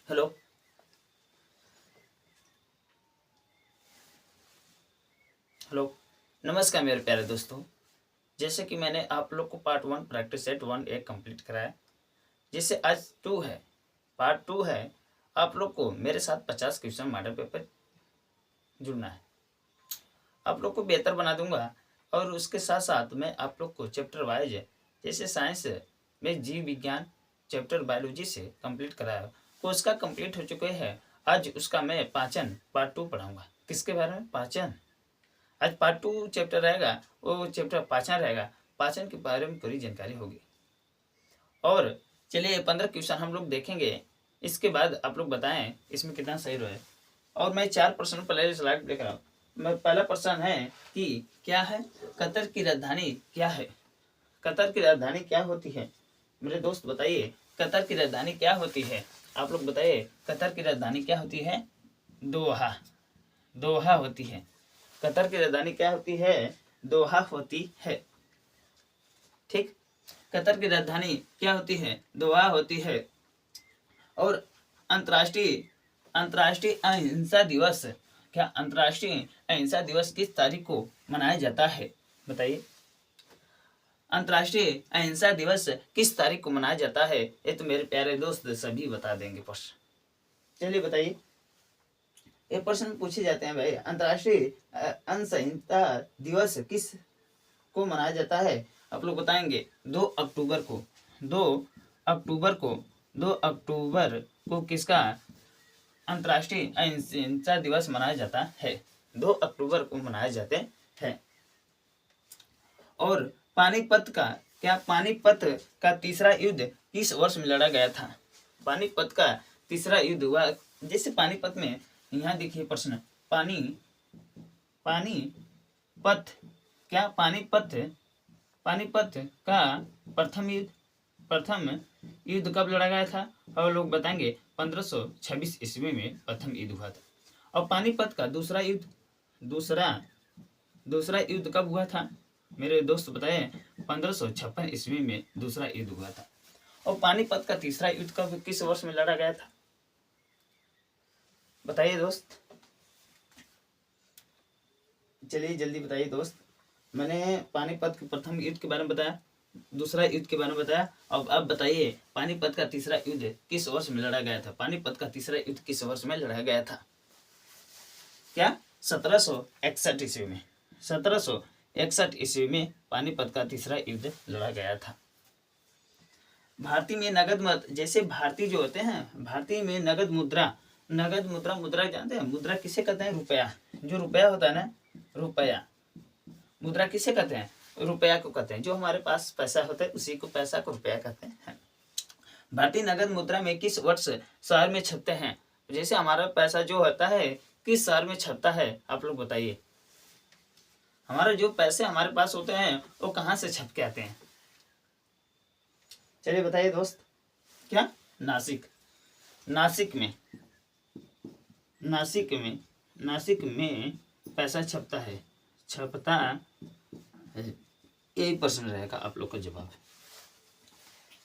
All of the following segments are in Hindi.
हेलो। हेलो। नमस्कार मेरे प्यारे दोस्तों। जैसे कि मैंने आप लोग को पार्ट 1 प्रैक्टिस सेट 1 एक कंप्लीट कराया, जिससे आज 2 है, पार्ट 2 है। आप लोग को मेरे साथ 50 क्वेश्चन मॉडल पेपर जुड़ना है। आप लोग को बेहतर बना दूंगा और उसके साथ साथ मैं आप लोग को चैप्टर वाइज, जैसे साइंस में जीव विज्ञान चैप्टर बायोलॉजी से कंप्लीट कराया, तो उसका कंप्लीट हो चुके हैं। आज उसका मैं पाचन पार्ट 2 पढ़ाऊंगा। किसके बारे में? पाचन। आज पार्ट 2 चैप्टर रहेगा, वो चैप्टर पाचन रहेगा। पाचन के बारे में पूरी जानकारी होगी। और चलिए 15 क्वेश्चन हम लोग देखेंगे। इसके बाद आप लोग बताएं इसमें कितना सही रहे। और मैं 4 प्रश्न पहले स्लाइड देख रहा हूँ। मैं पहला प्रश्न है कि क्या है कतर की राजधानी क्या है? कतर की राजधानी क्या होती है? मेरे दोस्त बताइए, कतर की राजधानी क्या होती है? आप लोग बताइए, कतर की राजधानी क्या होती है? दोहा। दोहा होती है। कतर की राजधानी क्या होती है? दोहा होती है। ठीक। कतर की राजधानी क्या होती है? दोहा होती है। और अंतर्राष्ट्रीय अंतर्राष्ट्रीय अहिंसा दिवस, क्या अंतर्राष्ट्रीय अहिंसा दिवस किस तारीख को मनाया जाता है? बताइए, अंतर्राष्ट्रीय अहिंसा दिवस किस तारीख को मनाया जाता है? ये तो मेरे प्यारे दोस्त सभी बता देंगे प्रश्न। चलिए बताइए, ये प्रश्न पूछे जाते हैं भाई, अंतर्राष्ट्रीय अहिंसा दिवस किस को मनाया जाता है? आप लोग बताएंगे 2 अक्टूबर को। 2 अक्टूबर को 2 अक्टूबर को किसका अंतर्राष्ट्रीय अहिंसा दिवस मनाया जाता है? 2 अक्टूबर को मनाए जाते हैं। और पानीपत का, क्या पानीपत का तीसरा युद्ध किस वर्ष में लड़ा गया था? पानीपत का तीसरा युद्ध हुआ, जैसे पानीपत में, यहाँ देखिए प्रश्न, पानीपत, क्या पानीपत का प्रथम युद्ध कब लड़ा गया था? और लोग बताएंगे 1526 ईस्वी में प्रथम युद्ध हुआ था। और पानीपत का दूसरा युद्ध कब हुआ था? मेरे दोस्त बताए 1556 ईस्वी में दूसरा युद्ध हुआ था। और पानीपत का तीसरा युद्ध कब, किस वर्ष में लड़ा गया था? बताइए दोस्त, चलिए जल्दी बताइए दोस्त। मैंने पानीपत के प्रथम युद्ध के बारे में बताया, दूसरा युद्ध के बारे में बताया। अब बताइए पानीपत का तीसरा युद्ध किस वर्ष में लड़ा गया था? पानीपत का तीसरा युद्ध किस वर्ष में लड़ा गया था? क्या? 1761 ईस्वी में। 1761 ईस्वी में पानीपत का तीसरा युद्ध लड़ा गया था। भारतीय में नगद मत, जैसे भारतीय जो होते हैं, भारतीय में नगद मुद्रा मुद्रा जानते हैं? मुद्रा किसे कहते हैं? रुपया। जो रुपया होता है ना, रुपया, मुद्रा किसे कहते हैं? रुपया को कहते हैं। जो हमारे पास पैसा होता है उसी को पैसा को रुपया कहते हैं। भारतीय नगद मुद्रा में किस वर्ष शहर में छपते हैं? जैसे हमारा पैसा जो होता है किस शहर में छपता है? आप लोग बताइए, हमारे जो पैसे हमारे पास होते हैं वो कहाँ से छप के आते हैं? चलिए बताइए दोस्त। क्या? नासिक। नासिक में पैसा छपता है, यही प्रश्न रहेगा आप लोग का जवाब।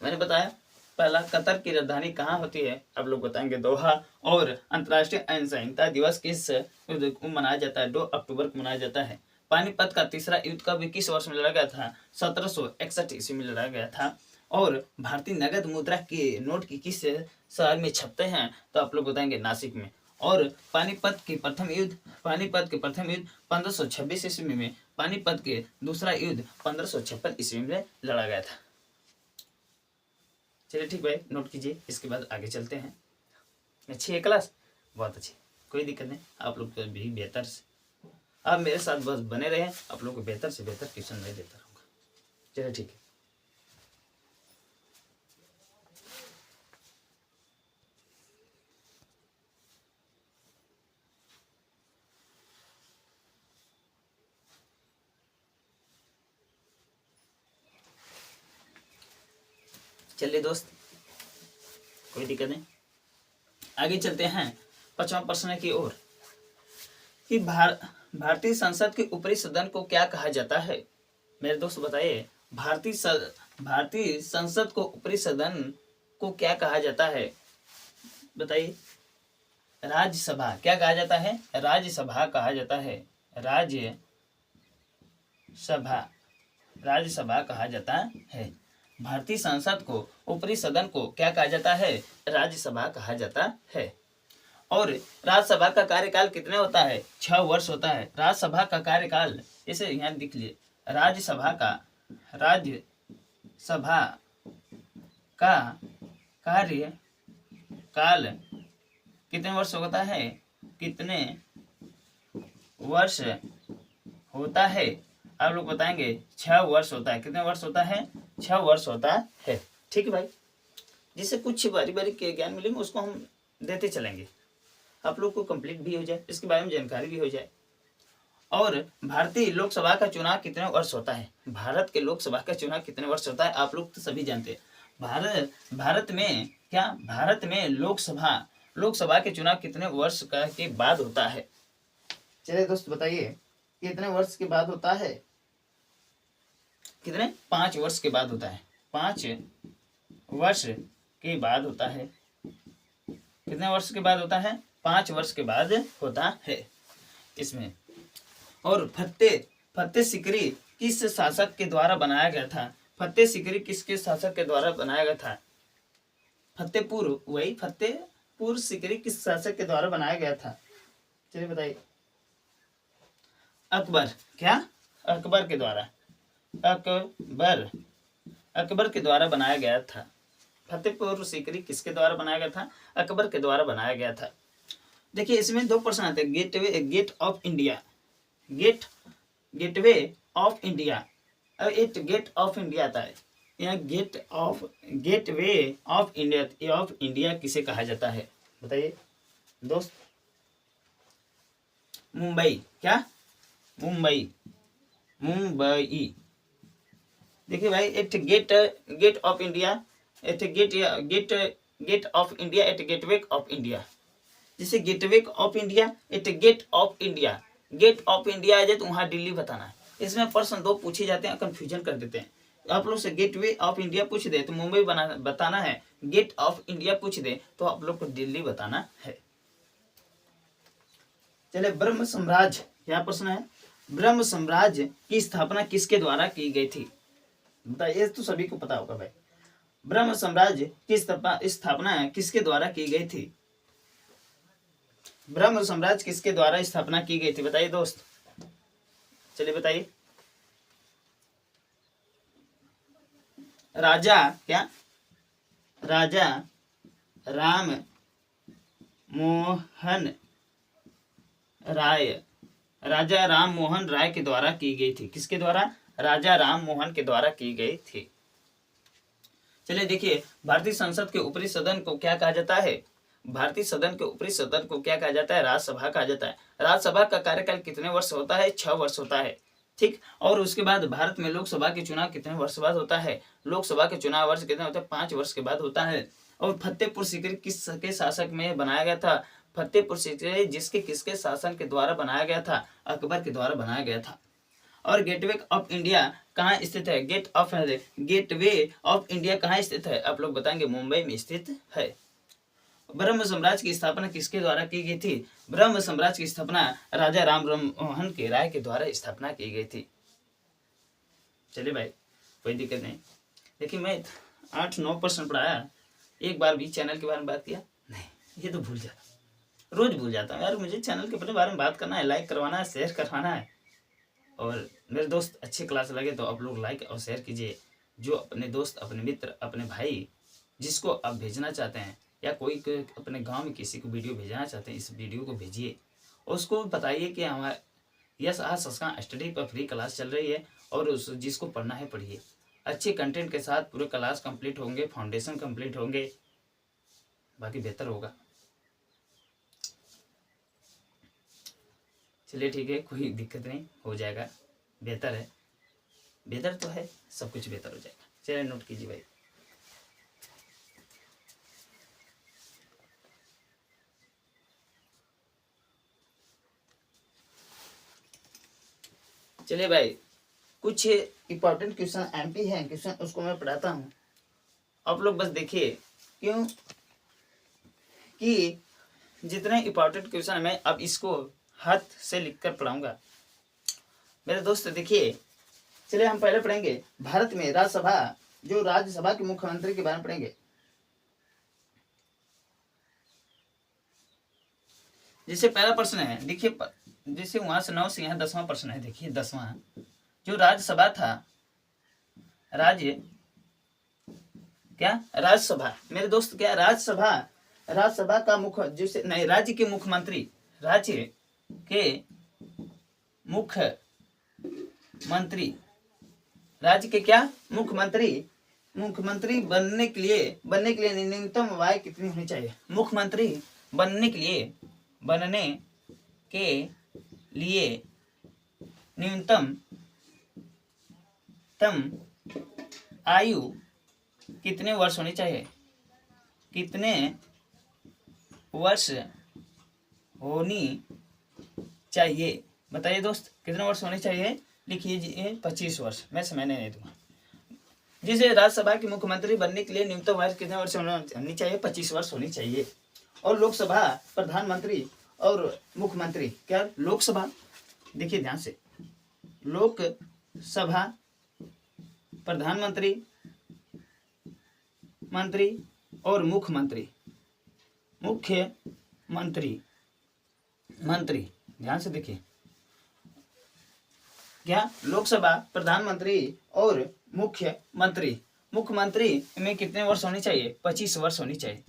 मैंने बताया पहला, कतर की राजधानी कहाँ होती है? आप लोग बताएंगे दोहा। और अंतर्राष्ट्रीय अहिंसा दिवस किस को मनाया जाता है? 2 अक्टूबर को मनाया जाता है। पानीपत का तीसरा युद्ध कब, किस वर्ष में लड़ा गया था? 1761 ईस्वी में लड़ा गया था। और भारतीय नगद मुद्रा के नोट की किस शहर में छपते हैं? तो आप लोग बताएंगे नासिक में। और पानीपत के प्रथम युद्ध 1526 ईस्वी में। पानीपत के दूसरा युद्ध 1556 ईस्वी में लड़ा गया था। चलिए ठीक भाई, नोट कीजिए। इसके बाद आगे चलते हैं। अच्छी है क्लास, बहुत अच्छी, कोई दिक्कत नहीं। आप लोग को भी बेहतर से, आप मेरे साथ बस बने रहे, आप लोग को बेहतर से बेहतर ट्यूशन मैं देता रहूँगा। चलिए ठीक है। चलिए दोस्त, कोई दिक्कत नहीं, आगे चलते हैं 5वां प्रश्न की ओर कि भारतीय संसद के ऊपरी सदन को क्या कहा जाता है? मेरे दोस्त बताइए, भारतीय संसद को ऊपरी सदन को क्या कहा जाता है? बताइए, राज्यसभा क्या कहा जाता है? राज्यसभा कहा जाता है। राज्यसभा, राज्यसभा कहा जाता है। भारतीय संसद को, ऊपरी सदन को क्या कहा जाता है? राज्यसभा कहा जाता है। और राज्यसभा का कार्यकाल कितने होता है? 6 वर्ष होता है राज्यसभा का कार्यकाल। इसे यहाँ लिख लिए, राज्यसभा का कार्यकाल कितने वर्ष होता है? कितने वर्ष होता है? आप लोग बताएंगे 6 वर्ष होता है। कितने वर्ष होता है? 6 वर्ष होता है। ठीक है भाई, जिससे कुछ बारी बारी के ज्ञान मिलेंगे उसको हम देते चलेंगे, आप लोग को कंप्लीट भी हो जाए, इसके बारे में जानकारी भी हो जाए। और भारतीय लोकसभा का चुनाव कितने वर्ष होता है? भारत के लोकसभा का चुनाव कितने वर्ष होता है? आप लोग तो सभी जानते हैं। भारत में लोकसभा के चुनाव कितने वर्ष का के बाद होता है? चलिए दोस्त बताइए, कितने वर्ष के बाद होता है? कितने? 5 वर्ष के बाद होता है। 5 वर्ष के बाद होता है। कितने वर्ष के बाद होता है? 5 वर्ष के बाद होता है इसमें। और फतेह सिकरी किस शासक के द्वारा बनाया गया था? फतेह सिकरी किसके शासक के द्वारा बनाया गया था? फतेहपुर सिकरी किस शासक के द्वारा बनाया गया था? चलिए बताइए। अकबर। क्या? अकबर के द्वारा, अकबर के द्वारा बनाया गया था। फतेहपुर सिकरी किसके द्वारा बनाया गया था? अकबर के द्वारा बनाया गया था। देखिए इसमें 2 प्रश्न आते हैं, gateway of India, gateway of India, gate of India आता है। यहाँ गेटवे ऑफ इंडिया किसे कहा जाता है? बताइए दोस्त। मुंबई। क्या? मुंबई। देखिए भाई, at gate of India, at gate of India, at gateway of India. जैसे gateway of India, at gate of India, gate of India आ जाए तो वहां दिल्ली बताना है। इसमें प्रश्न 2 पूछे जाते हैं, कंफ्यूजन कर देते हैं। आप लोग से गेटवे ऑफ इंडिया पूछ दे तो मुंबई बताना है, गेट ऑफ इंडिया पूछ दे तो आप लोग को दिल्ली बताना है। चले, ब्रह्म साम्राज्य, क्या प्रश्न है? ब्रह्म साम्राज्य की स्थापना किसके द्वारा की गई थी? बताइए, तो सभी को पता होगा भाई। ब्रह्म साम्राज्य की स्थापना किसके द्वारा की गई थी? ब्रह्म साम्राज्य किसके द्वारा स्थापना की गई थी? बताइए दोस्त, चलिए बताइए। राजा क्या? राजा राम मोहन राय के द्वारा की गई थी। किसके द्वारा? राजा राम मोहन के द्वारा की गई थी। चलिए देखिए, भारतीय संसद के ऊपरी सदन को क्या कहा जाता है? भारतीय सदन के ऊपरी सदन को क्या कहा जाता है? राज्यसभा कहा जाता है। राज्यसभा का कार्यकाल कितने वर्ष होता है? 6 वर्ष होता है। ठीक। और उसके बाद भारत में लोकसभा के चुनाव कितने वर्ष बाद होता है? लोकसभा के चुनाव वर्ष कितने होते हैं? 5 वर्ष के बाद होता है। और फतेहपुर सिकरी किसके शासक में बनाया गया था? फतेहपुर सिकरी किसके शासन के द्वारा बनाया गया था? अकबर के द्वारा बनाया गया था। और गेटवे ऑफ इंडिया कहाँ स्थित है? गेटवे ऑफ इंडिया कहाँ स्थित है? आप लोग बताएंगे, मुंबई में स्थित है। ब्रह्म साम्राज्य की स्थापना किसके द्वारा की गई थी? ब्रह्म साम्राज्य की स्थापना राजा राम मोहन के राय के द्वारा स्थापना की गई थी। चलिए भाई, कोई दिक्कत नहीं। देखिए मैं 8-9 प्रश्न पढ़ाया, एक बार भी चैनल के बारे में बात किया नहीं, ये तो भूल जाता, रोज भूल जाता हूँ यार। मुझे चैनल के अपने बारे में बात करना है, लाइक करवाना है, शेयर करवाना है। और मेरे दोस्त अच्छी क्लास लगे तो आप लोग लाइक और शेयर कीजिए। जो अपने दोस्त, अपने मित्र, अपने भाई जिसको आप भेजना चाहते हैं, या कोई अपने गांव में किसी को वीडियो भेजना चाहते हैं, इस वीडियो को भेजिए। उसको बताइए कि हमारे यस आज संस्कार स्टडी पर फ्री क्लास चल रही है, और उस जिसको पढ़ना है पढ़िए। अच्छे कंटेंट के साथ पूरे क्लास कंप्लीट होंगे, फाउंडेशन कंप्लीट होंगे, बाकी बेहतर होगा। चलिए ठीक है, कोई दिक्कत नहीं, हो जाएगा, बेहतर है, बेहतर तो है, सब कुछ बेहतर हो जाएगा। चलिए नोट कीजिए भाई। चलिए भाई, कुछ इंपॉर्टेंट क्वेश्चन एमपी हैं क्वेश्चन, उसको मैं पढ़ाता हूँ। आप लोग बस देखिए, कि जितने इंपॉर्टेंट क्वेश्चन है मैं अब इसको हाथ से लिखकर पढ़ाऊंगा। मेरे दोस्त देखिए, चलिए हम पहले पढ़ेंगे भारत में राज्यसभा, जो राज्यसभा के मुख्यमंत्री के बारे में पढ़ेंगे। जैसे पहला प्रश्न है, देखिए जैसे वहां से 9 से यहाँ 10वां प्रश्न है। देखिए 10वां, जो राज्यसभा था, राज्य क्या राज्यसभा, मेरे दोस्त क्या राज्यसभा, राज्यसभा का मुख्य जैसे नहीं, राज्य के मुख्यमंत्री, राज्य के मुख्यमंत्री, राज्य के क्या मुख्यमंत्री, मुख्यमंत्री बनने के लिए न्यूनतम आय कितनी होनी चाहिए? मुख्यमंत्री बनने के लिए न्यूनतम आयु कितने वर्ष होनी चाहिए? कितने वर्ष होनी चाहिए? बताइए दोस्त, कितने वर्ष होने चाहिए? लिखिए जी 25 वर्ष, मैं समय नहीं दूंगा। जिसे राज्यसभा के मुख्यमंत्री बनने के लिए न्यूनतम आयु कितने वर्ष होनी चाहिए? 25 वर्ष होनी चाहिए। और लोकसभा प्रधानमंत्री और मुख्यमंत्री क्या लोकसभा, देखिए ध्यान से, लोकसभा प्रधानमंत्री और मुख्यमंत्री ध्यान से देखिए, क्या लोकसभा प्रधानमंत्री और मुख्यमंत्री में कितने वर्ष होने चाहिए? 25 वर्ष होनी चाहिए।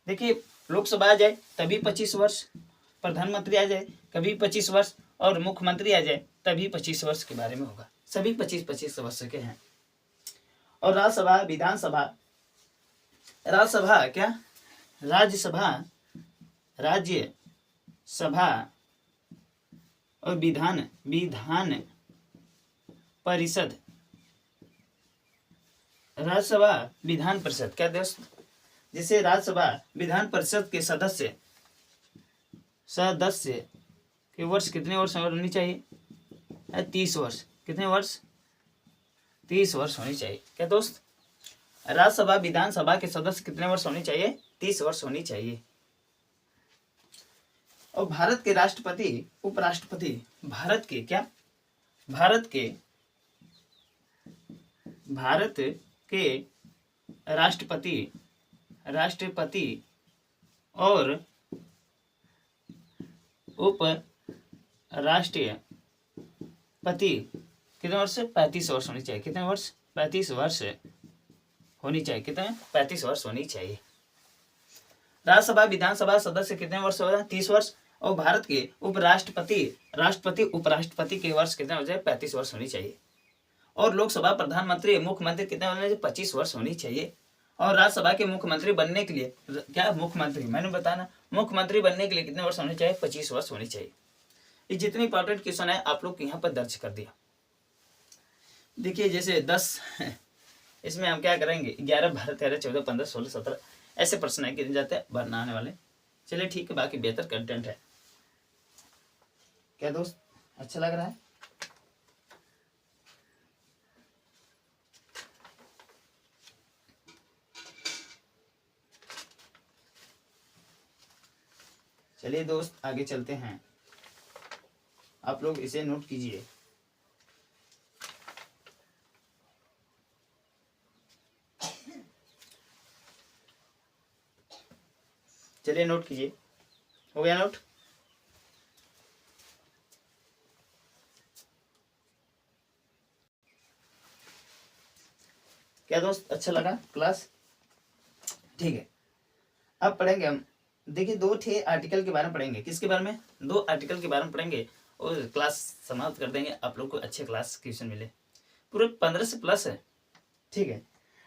देखिए लोकसभा आ जाए तभी 25 वर्ष, प्रधानमंत्री आ जाए कभी 25 वर्ष, और मुख्यमंत्री आ जाए तभी 25 वर्ष के बारे में होगा। सभी 25-25 वर्ष के हैं। और राज्यसभा क्या राज्यसभा और विधान परिषद, राज्यसभा विधान परिषद क्या दोस्त, जिसे राज्यसभा विधान परिषद के सदस्य के वर्ष कितने वर्ष होनी चाहिए? 30 वर्ष। कितने वर्ष? 30 वर्ष होनी चाहिए। क्या दोस्त, राज्यसभा विधानसभा के सदस्य कितने वर्ष होने चाहिए? 30 वर्ष होनी चाहिए। और भारत के राष्ट्रपति उपराष्ट्रपति, भारत के राष्ट्रपति और उप राष्ट्रपति कितने वर्ष? 35 वर्ष होनी चाहिए। कितने वर्ष? 35 वर्ष होनी चाहिए। कितने? 35 वर्ष होनी चाहिए। राज्यसभा विधानसभा सदस्य कितने वर्ष हो रहा है? 30 वर्ष। और भारत के राष्ट्रपति उपराष्ट्रपति के वर्ष कितने हो जाए? 35 वर्ष होनी चाहिए। और लोकसभा प्रधानमंत्री मुख्यमंत्री कितने होने चाहिए? 25 वर्ष होनी चाहिए। और राज्यसभा के मुख्यमंत्री बनने के लिए क्या मुख्यमंत्री, मैंने बताना, मुख्यमंत्री बनने के लिए कितने वर्ष होने चाहिए? 25 वर्ष होनी चाहिए। ये जितनी इंपॉर्टेंट क्वेश्चन है आप लोग यहाँ पर दर्ज कर दिया। देखिए जैसे 10 इसमें हम क्या करेंगे, 11, 12, 13, 14, 15, 16, 17 ऐसे प्रश्न है कितने जाते हैं बनाने वाले। चलिए ठीक है, बाकी बेहतर कंटेंट है। क्या दोस्त अच्छा लग रहा है? चलिए दोस्त आगे चलते हैं, आप लोग इसे नोट कीजिए। चलिए नोट कीजिए, हो गया नोट? क्या दोस्त अच्छा लगा क्लास? ठीक है, अब पढ़ेंगे हम। देखिए 2 ठे आर्टिकल के बारे में पढ़ेंगे। किसके बारे में? 2 आर्टिकल के बारे में पढ़ेंगे और क्लास समाप्त कर देंगे। आप लोग को अच्छे क्लास क्वेश्चन मिले, पूरे 15 से प्लस है। ठीक है,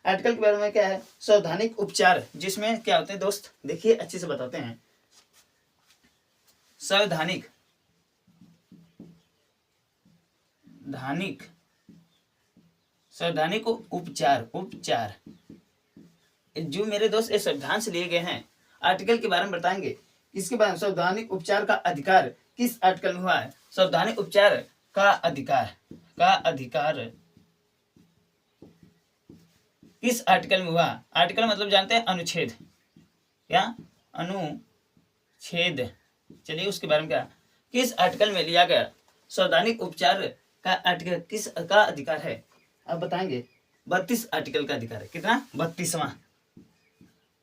आर्टिकल के बारे में क्या है? संवैधानिक उपचार, जिसमें क्या होते हैं दोस्त, देखिए अच्छे से बताते हैं। संवैधानिक उपचार जो मेरे दोस्त ये संविधान से लिए गए हैं। आर्टिकल के बारे में बताएंगे। इसके बारे में संवैधानिक उपचार का अधिकार किस आर्टिकल में हुआ है? संवैधानिक उपचार का अधिकार किस आर्टिकल में हुआ? आर्टिकल मतलब जानते हैं अनुच्छेद, क्या अनुच्छेद, चलिए उसके बारे में क्या, किस आर्टिकल में लिया गया संवैधानिक उपचार का आर्टिकल किस का अधिकार है? अब बताएंगे 32 आर्टिकल का अधिकार है। कितना? 32वां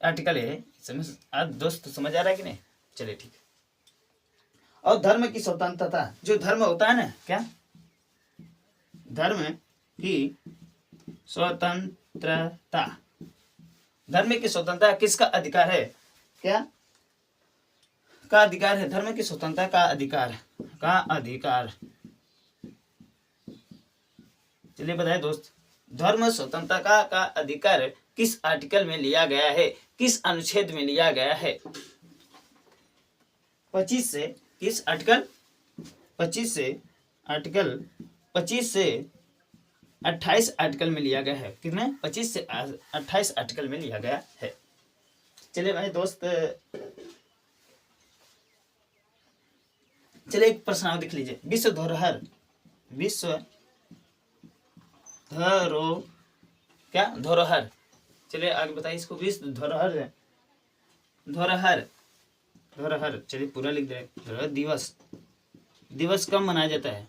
आर्टिकल है। समझ आज दोस्त समझ आ रहा है कि नहीं? चलिए ठीक है। और धर्म की स्वतंत्रता, जो धर्म होता है ना, क्या धर्म की स्वतंत्रता, धर्म की स्वतंत्रता किसका अधिकार है? क्या का अधिकार है? धर्म की स्वतंत्रता का अधिकार, का अधिकार। चलिए बताए दोस्त, धर्म स्वतंत्रता का अधिकार किस आर्टिकल में लिया गया है, किस अनुच्छेद में लिया गया है? 25 से किस आर्टिकल? 25 से आर्टिकल 25 से 28 आर्टिकल में लिया गया है। कितने? 25 से 28 आर्टिकल में लिया गया है। चलिए भाई दोस्त, चलिए एक प्रश्न आप देख लीजिए। विश्व धरोहर, विश्व क्या धरोहर, चलिए आगे बताइए इसको। विश्व धरोहर, धरोहर, धरोहर, चलिए पूरा लिख दे। दिवस, दिवस कब मनाया जाता है?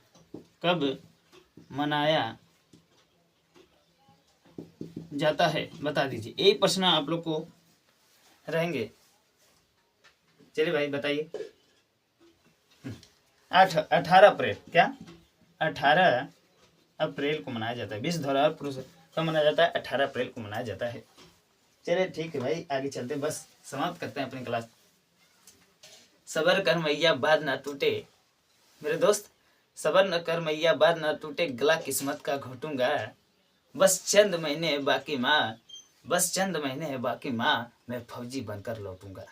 कब मनाया जाता है बता दीजिए। एक प्रश्न आप लोग को रहेंगे। चलिए भाई बताइए। 18 अप्रैल, क्या 18 अप्रैल को मनाया जाता है। विश्व धरोहर पुरुष कब मनाया जाता है? 18 अप्रैल को मनाया जाता है। चलिए ठीक है भाई, आगे चलते हैं, बस समाप्त करते हैं अपनी क्लास। सबर कर मैया बात ना टूटे, मेरे दोस्त सबर न कर मैया बात ना टूटे, गला किस्मत का घोटूंगा, बस चंद महीने है बाकी माँ, बस चंद महीने है बाकी माँ, मैं फौजी बनकर लौटूंगा,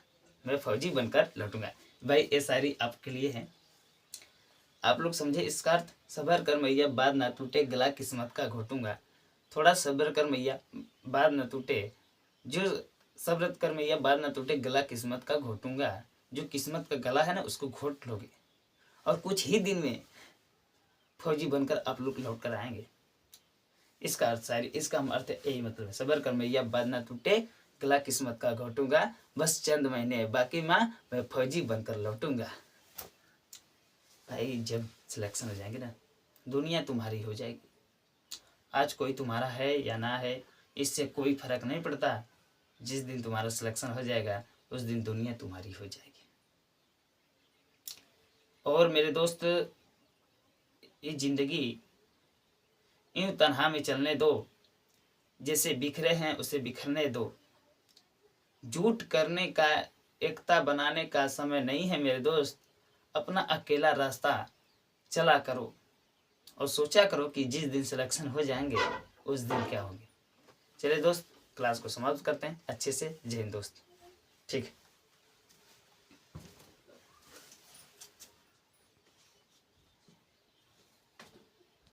मैं फौजी बनकर लौटूंगा। भाई ये सारी आपके लिए है, आप लोग समझे इसका अर्थ। सबर कर मैया बात ना टूटे, गला किस्मत का घोटूंगा। थोड़ा सब्र कर मैया बात न टूटे, जो सब्र कर मैया बात न टूटे, गला किस्मत का घोटूंगा। जो किस्मत का गला है ना उसको घोट लोगे और कुछ ही दिन में फौजी बनकर आप लोग लौट कर आएंगे। इसका अर्थ सारी, इसका अर्थ यही मतलब है। सबर कर मैया बात न टूटे, गला किस्मत का घोटूंगा, बस चंद महीने बाकी माँ, मैं फौजी बनकर लौटूंगा। भाई जब सिलेक्शन हो जाएंगे ना, दुनिया तुम्हारी हो जाएगी। आज कोई तुम्हारा है या ना है इससे कोई फर्क नहीं पड़ता। जिस दिन तुम्हारा सिलेक्शन हो जाएगा उस दिन दुनिया तुम्हारी हो जाएगी। और मेरे दोस्त ये जिंदगी यूं तन्हा में चलने दो, जैसे बिखरे हैं उसे बिखरने दो। झूठ करने का, एकता बनाने का समय नहीं है मेरे दोस्त। अपना अकेला रास्ता चला करो और सोचा करो कि जिस दिन सिलेक्शन हो जाएंगे उस दिन क्या होंगे। चलिए दोस्त क्लास को समाप्त करते हैं अच्छे से। जय हिंद दोस्त। ठीक है।